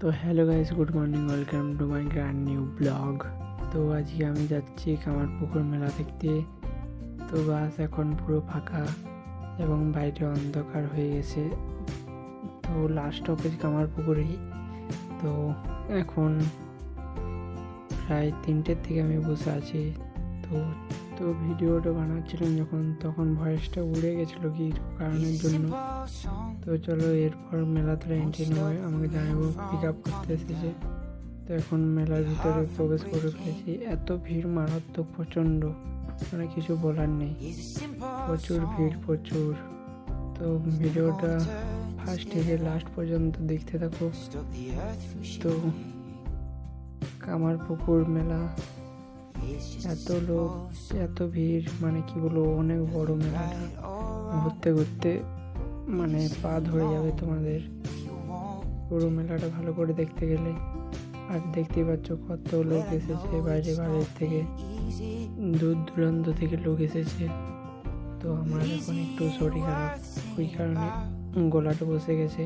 তো hello guys, good morning, welcome to my grand new blog. তো আজকে আমি যাচ্ছি কামারপুকুর মেলা দেখতে। তো বাস এখন পুরো ফাঁকা এবং বাইরে অন্ধকার হয়ে গেছে। তো লাস্ট অফিস কামারপুকুরেই। তো এখন প্রায় 3টের থেকে আমি বসে আছি। তো ভিডিওটা বানাচ্ছিলাম তখন ভয়েসটা উড়ে গেছিলো কি কারণের জন্য। তো চলো এরপর মেলাতে এন্ট্রি নেওয়া আমাকে জানাবো পিক আপ করতে এসেছে। তো এখন মেলার ভিতরে প্রবেশ করে ফেলেছি। এত ভিড় মারাত্মক, প্রচণ্ড, মানে কিছু বলার নেই, প্রচুর ভিড় প্রচুর। তো ভিডিওটা ফার্স্ট থেকে লাস্ট পর্যন্ত দেখতে থাকো। তো কামারপুকুর মেলা, এত লোক, এত ভিড়, মানে কি বলবো, অনেক বড় মেলাটা। ঘুরতে ঘুরতে মানে পা ধরে যাবে তোমাদের পুরো মেলাটা ভালো করে দেখতে গেলে। আর দেখতেই পাচ্ছ কত লোক এসেছে, বাইরে বাইরের থেকে, দূর দূরান্ত থেকে লোক এসেছে। তো আমার এখন একটু শরীর খারাপ, ওই কারণে গলাটা বসে গেছে।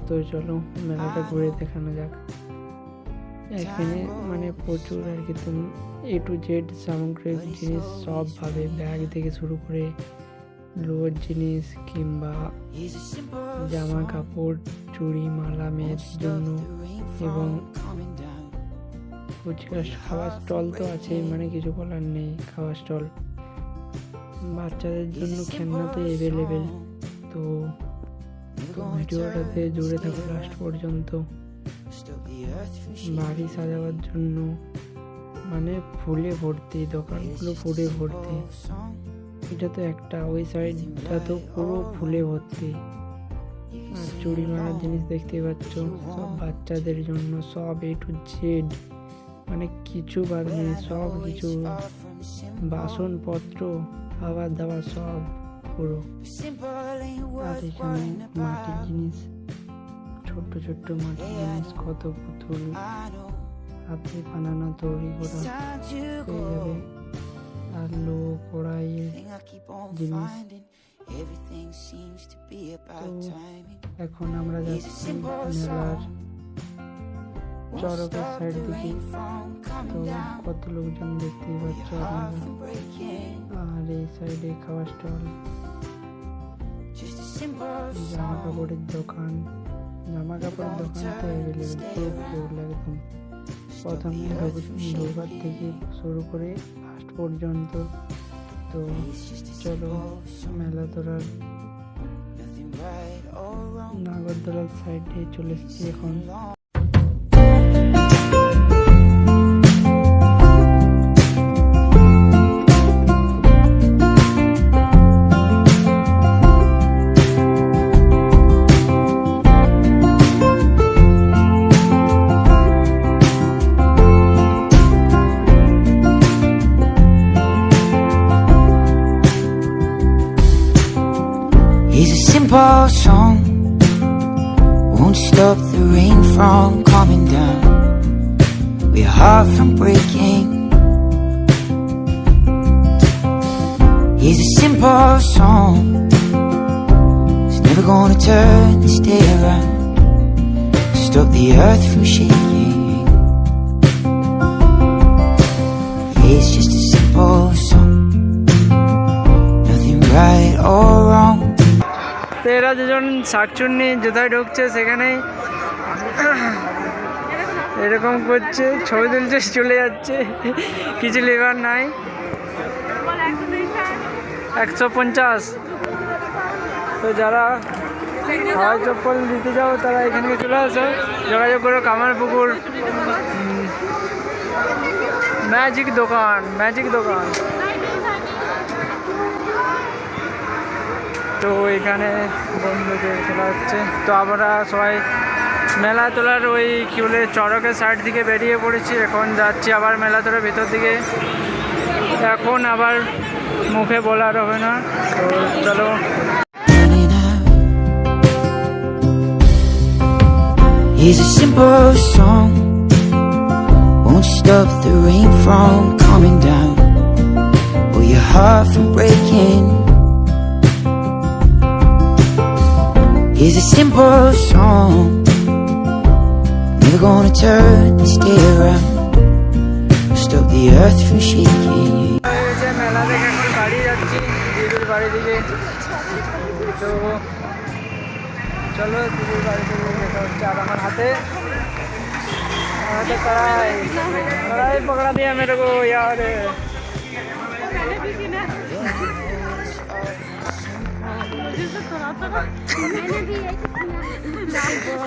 তো চলো মেলাটা ঘুরে দেখানো যাক। এখানে মানে প্রচুর আর কি, তুমি A to Z সামগ্রিক জিনিস সব পাবে, ব্যাগ থেকে শুরু করে লোহার জিনিস কিংবা জামা কাপড়, চুড়ি, মালা মেয়ের জন্য, এবং ফুচকা খাওয়ার স্টল তো আছেই, মানে কিছু বলার নেই। খাওয়ার স্টল, বাচ্চাদের জন্য খেলনা তো অ্যাভেলেবেল। তো ভিডিওটাতে জুড়ে থাকো লাস্ট পর্যন্ত। বাড়ি সাজাবার জন্য মানে ফুলে ভর্তি, দোকানগুলো ফুলে ভর্তি। এটা তো একটা, ওই সাইডটা তো পুরো ফুলে ভর্তি। আর চুড়ি মারার জিনিস দেখতে পাচ্ছ, সব বাচ্চাদের জন্য, সব A to Z, মানে কিছু বাদ নেই, সব কিছু, বাসনপত্র, খাবার দাবার সব পুরো। আর এখানে মাটির জিনিস, ছোট্ট ছোট্ট মাটির জিনিস, কত পুতুল, হাতে বানানো তৈরি করা পেয়ে যাবে। আর লো কড়াইয়ের জিনিস। তো এখন আমরা যাচ্ছি মেলার চড়কের সাইড দিকে। তো কত লোকজন দেখতেই পাচ্ছ আপনারা। আর এই সাইডে খাওয়ার স্টল, জামা কাপড়ের দোকান, জামা কাপড়ের দোকান তো অ্যাভেলেবেল, পুরো ফুল একদম, প্রথমে ঢোকার থেকে শুরু করে লাস্ট পর্যন্ত। তো চলো মেলাতলার নাগরদোলার সাইডে চলে এসেছি এখন। He's a simple song, won't stop the rain from coming down, or your heart from breaking. He's a simple song, it's never gonna turn and stay around, stop the earth from shaking. It's just a simple song, nothing right or wrong. তো এরা যেজন শাকচুন্নি যেথায় ঢুকছে সেখানেই এরকম করছে, ছবি তুলছে, চলে যাচ্ছে, কিছু লেবার নাই। 150। তো যারা হাওয়াই চপ্পল দিতে যাও তারা এখানে চলে আসো, যোগাযোগ করো। কামারপুকুর ম্যাজিক দোকান, ম্যাজিক দোকান। তো এখানে বন্ধুদের খেলা হচ্ছে। তো আমরা সবাই মেলা তোলার ওই কি বলে চড়কের সাইড থেকে বেরিয়ে পড়েছি। এখন যাচ্ছি আবার মেলা তোলার ভিতর দিকে। এখন আবার মুখে বলার হবে না, তো চলো। He's a simple song, won't stop the rain from coming down, or your heart from breaking. He's a simple song, turn and stay around. Stop the earth from shaking. মেলা থেকে এখন বাড়ি যাচ্ছি, দিদির বাড়ি দিকে। তো চলো দিদির বাড়ি থেকে যেতে হচ্ছে। আর আমার হাতে कढ़ाई कढ़ाई पकड़ा दिया मेरे को यार।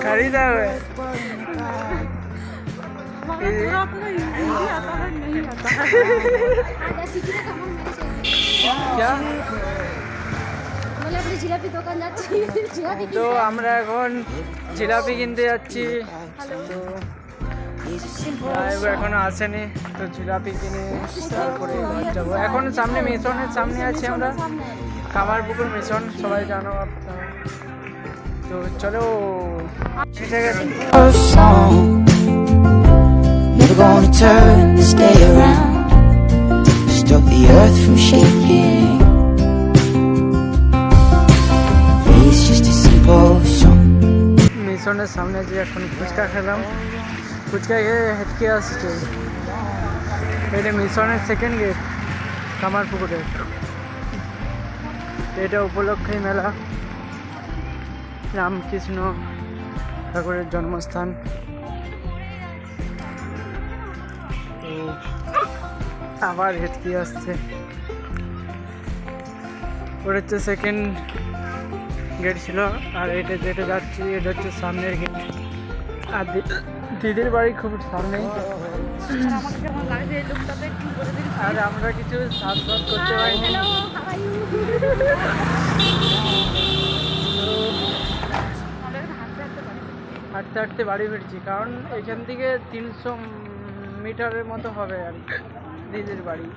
खरीदा हुआ क्या জিলাপি দোকান যাচ্ছি, তো আমরা এখন জিলাপি কিনতে যাচ্ছি। তো এখনো আসেনি, তো জিলাপি কিনে তারপরে যাবো। এখন সামনে মিশনের সামনে আছি আমরা, কামারপুকুর মিশন, সবাই জানো আপনারা। তো চলো এসে গেছি। Never gonna turn and stay around. Stop the earth from shaking. It's just a simple song. মিশনের সামনে যে এখন ফুচকা খেলাম, ফুচকা খেয়ে হেঁটকে আসছে। এটা মিশনের সেকেন্ড গেট কামারপুকুরের। এটা উপলক্ষে মেলা, রামকৃষ্ণ ঠাকুরের জন্মস্থান। তো আবার হেঁটকে আসছে। ওটা হচ্ছে সেকেন্ড গেট ছিল, আর এটা যেটা যাচ্ছি এটা হচ্ছে সামনের গেট। আর দিদির বাড়ি খুব সামনেই। আর আমরা কিছু সাজ করতে পারিনি। হাঁটতে হাঁটতে বাড়ি ফিরছি, কারণ এখান থেকে 300 মিটারের মতো হবে আর দিদির বাড়ি।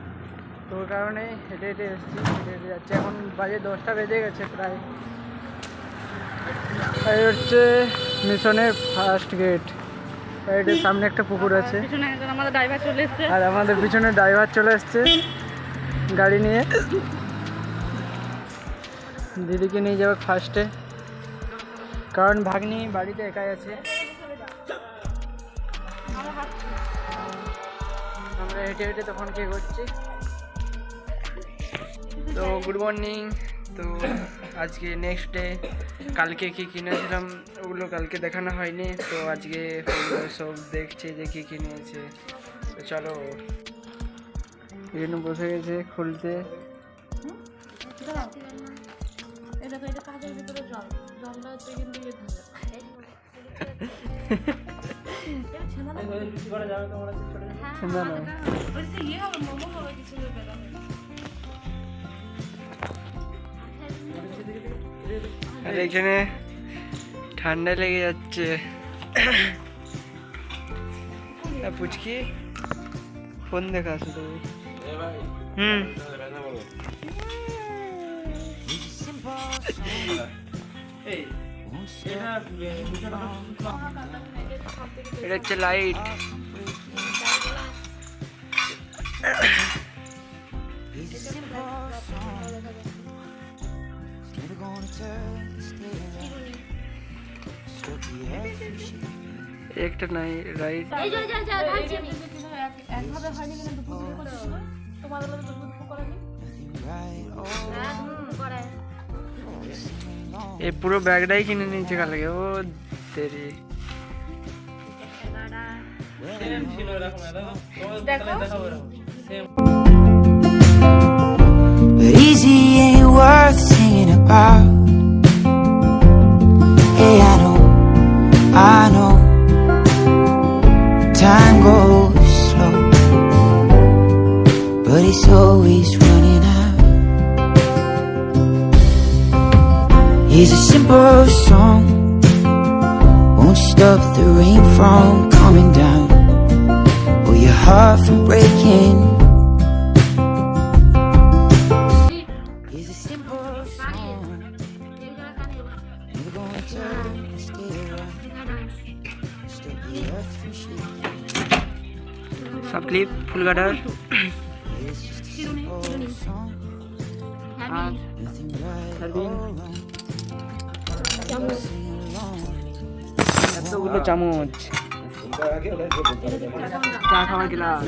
তো ওই কারণে হেঁটে হেঁটে এসেছি, হেঁটে হেঁটে যাচ্ছি। এখন বাজে 10টা বেজে গেছে প্রায়। এই হচ্ছে মিশনের ফার্স্ট গেট। এটার সামনে একটা পুকুর আছে, আর আমাদের পিছনে ড্রাইভার চলে এসছে গাড়ি নিয়ে। দিদিকে নিয়ে যাবে ফার্স্টে, কারণ ভাগ্নি বাড়িতে একাই আছে। আমরা হেঁটে হেঁটে তখন কি করছি। তো গুড মর্নিং। তো আজকে নেক্সট ডে। কালকে কি কিনেছিলাম ওগুলো কালকে দেখানো হয়নি, তো আজকে সব দেখছি যে কী কী নিয়েছে। তো চলো, এখানে বসে গেছে খুলতে। আর এখানে ঠান্ডা লেগে যাচ্ছে। পুচকি ফোন দেখা আছে তো। এটা হচ্ছে লাইট। একটা নাই রাইট। এই পুরো ব্যাগটাই কিনে নিয়েছে কালকে। ও দেরি। But easy ain't worth singing about. Hey, I know, time goes slow, but it's always running out. Here's a simple song, won't stop the rain from coming down, or your heart from breaking. Here's a simple song, never gonna turn and stay around. Stop the earth from shaking. সাপ্লিপ ফুলগাটার। It's just a simple song, আর nothing right serving or wrong. Sing along. এতগুলো চামচ। Nothing চা খাওয়ার glass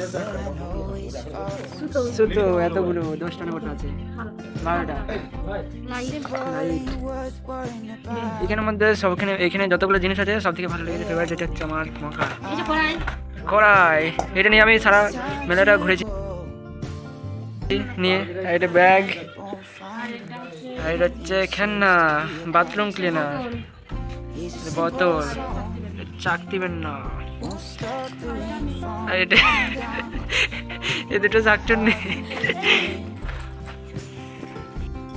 সুতো এতগুলো 10টা নোট আছে 12টা এখানের মধ্যে এখানে যতগুলো জিনিস আছে সব থেকে ভালো লেগেছে ফেভারিট যেটা হচ্ছে আমার মকা কড়াই। এটা নিয়ে আমি সারা মেলাটা ঘুরেছি নিয়ে। আর এটা ব্যাগ, আর এটা হচ্ছে খেলনা, বাথরুম ক্লিনার, বোতল, চাক দিবেন না, আর এটা এ দুটো চাকচুন নেই।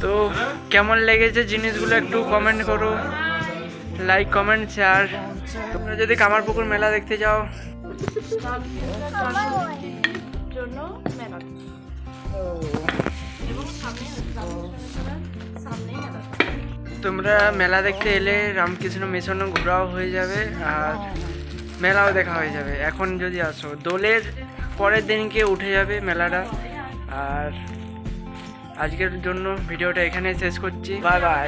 তো কেমন লেগেছে জিনিসগুলো একটু কমেন্ট করো, লাইক কমেন্ট শেয়ার। তোমরা যদি কামারপুকুর মেলা দেখতে যাও তোমরা মেলা দেখতে এলে রামকৃষ্ণ মিশনও ঘোরাও হয়ে যাবে আর মেলাও দেখা হয়ে যাবে। এখন যদি আসো দোলের পরের দিনকে উঠে যাবে মেলাটা। আর আজকের জন্য ভিডিওটা এখানে শেষ করছি, বাই বাই।